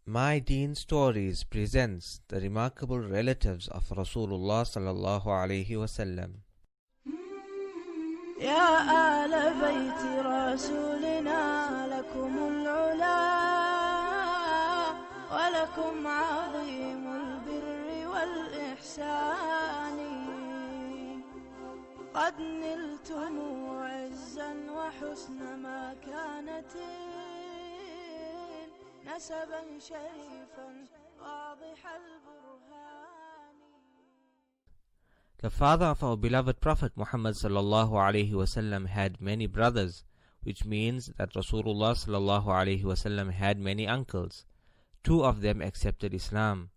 MyDeen Stories presents the remarkable relatives of Rasulullah sallallahu alayhi wasallam. يا آل بيت رسولنا لكم العلا ولكم عظيم البر والإحسان قد نلتم عزا وحسن مكانة نسبا شريفا واضح البرهان. The father of our beloved Prophet Muhammad sallallahu alaihi wasallam had many brothers, which means that Rasulullah sallallahu alaihi wasallam had many uncles. Two of them accepted Islam.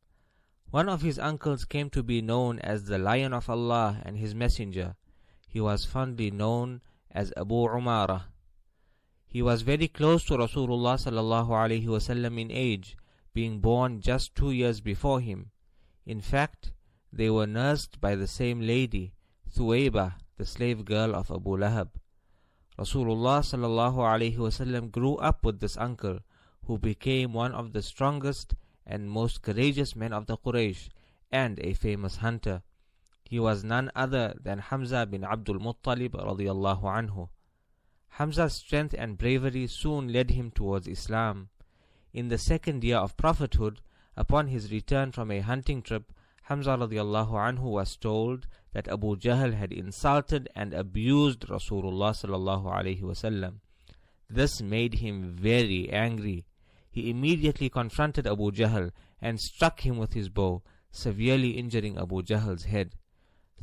One of his uncles came to be known as the Lion of Allah and His Messenger. He was fondly known as Abu Umarah. He was very close to Rasulullah sallallahu alaihi wasallam in age, being born just 2 years before him. In fact, they were nursed by the same lady, Thuwaybah, the slave girl of Abu Lahab. Rasulullah sallallahu alaihi wasallam grew up with this uncle, who became one of the strongest and most courageous men of the Quraysh, and a famous hunter. He was none other than Hamzah Ibn Abdul Muttalib radiyallahu anhu. Hamza's strength and bravery soon led him towards Islam. In the second year of prophethood, upon his return from a hunting trip, Hamzah radiyallahu anhu was told that Abu Jahl had insulted and abused Rasulullah sallallahu alaihi wasallam. This made him very angry. He immediately confronted Abu Jahl and struck him with his bow, severely injuring Abu Jahl's head.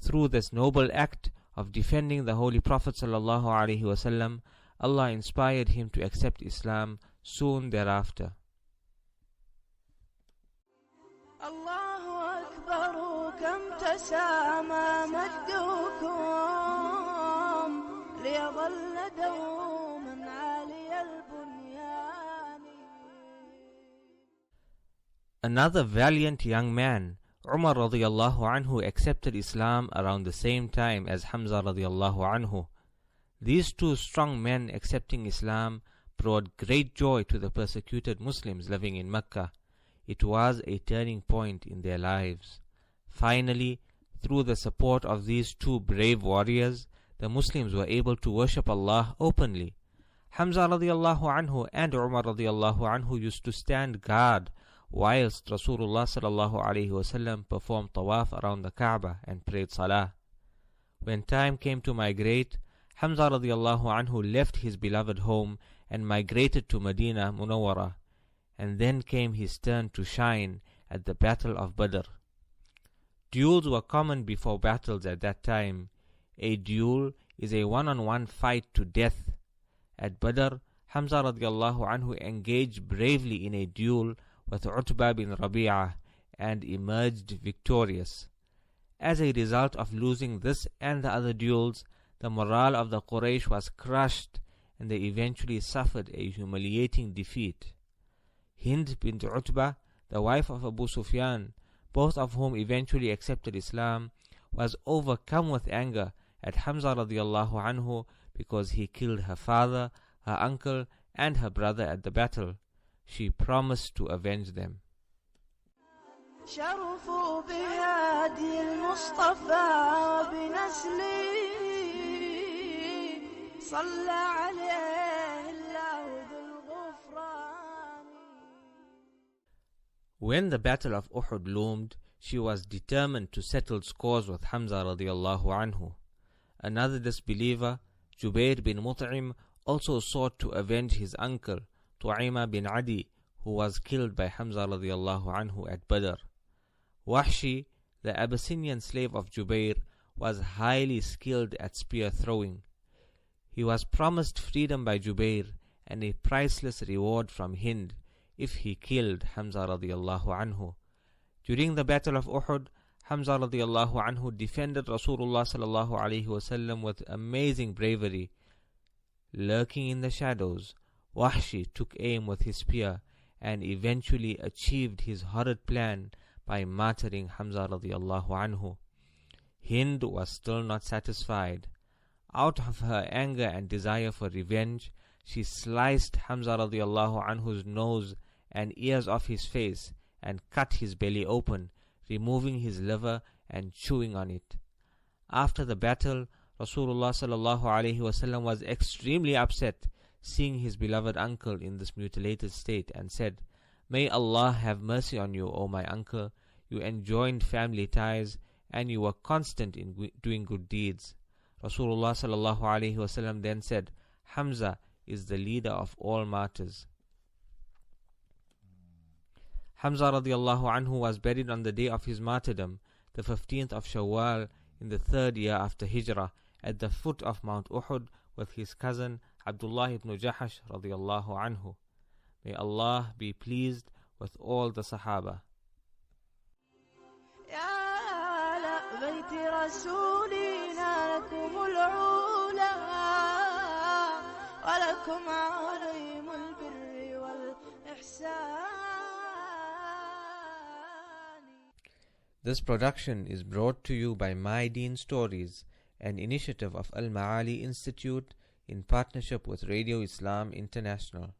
Through this noble act of defending the Holy Prophet sallallahu alaihi wasallam, Allah inspired him to accept Islam soon thereafter. الله أكبر كم تسامى مجدكم ليظل دوما عالي البنيان. Another valiant young man, Umar radiyallahu anhu, accepted Islam around the same time as Hamzah radiyallahu anhu. These two strong men accepting Islam brought great joy to the persecuted Muslims living in Mecca. It was a turning point in their lives. Finally, through the support of these two brave warriors, the Muslims were able to worship Allah openly. Hamzah radiyallahu anhu and Umar radiyallahu anhu used to stand guard whilst Rasulullah sallallahu alaihi wasallam performed tawaf around the Kaaba and prayed salah. When time came to migrate, Hamzah radiyallahu anhu left his beloved home and migrated to Medina Munawwara. And then came his turn to shine at the Battle of Badr. Duels were common before battles at that time. A duel is a one-on-one fight to death. At Badr, Hamzah radiyallahu anhu engaged bravely in a duel with Utbah bin Rabi'ah and emerged victorious. As a result of losing this and the other duels, the morale of the Quraysh was crushed and they eventually suffered a humiliating defeat. Hind bint Utbah, the wife of Abu Sufyan, both of whom eventually accepted Islam, was overcome with anger at Hamzah radiyallahu anhu because he killed her father, her uncle, and her brother at the battle. She promised to avenge them. شرفوا بهادي المصطفى وبنسلي صلى عليه الله ذو الغفران. When the battle of Uhud loomed, she was determined to settle scores with Hamzah radiyallahu anhu. Another disbeliever, Jubair bin Mut'im, also sought to avenge his uncle, Tu'aymah bin Adi, who was killed by Hamzah radiyallahu anhu at Badr. Wahshi, the Abyssinian slave of Jubair, was highly skilled at spear throwing. He was promised freedom by Jubair and a priceless reward from Hind if he killed Hamzah radiyallahu anhu. During the Battle of Uhud, Hamzah radiyallahu anhu defended Rasulullah sallallahu alaihi wasallam with amazing bravery. Lurking in the shadows, Wahshi took aim with his spear and eventually achieved his horrid plan by martyring Hamzah radiyallahu anhu. Hind was still not satisfied. Out of her anger and desire for revenge, she sliced Hamzah radiyallahu anhu's nose and ears off his face and cut his belly open, removing his liver and chewing on it. After the battle, Rasulullah sallallahu alaihi wasallam was extremely upset seeing his beloved uncle in this mutilated state and said, "May Allah have mercy on you, O my uncle. You enjoined family ties and you were constant in doing good deeds." Rasulullah sallallahu alaihi wasallam then said, "Hamzah is the leader of all martyrs." Hamzah radiallahu anhu was buried on the day of his martyrdom, the 15th of Shawwal, in the 3rd year after Hijrah, at the foot of Mount Uhud with his cousin Abdullah ibn Jahash radiallahu anhu. May Allah be pleased with all the Sahaba. يا بيت رسولي لكم العلا ولكم عظيم البر والإحسان. This production is brought to you by MyDeen Stories, an initiative of Al Maali Institute in partnership with Radio Islam International.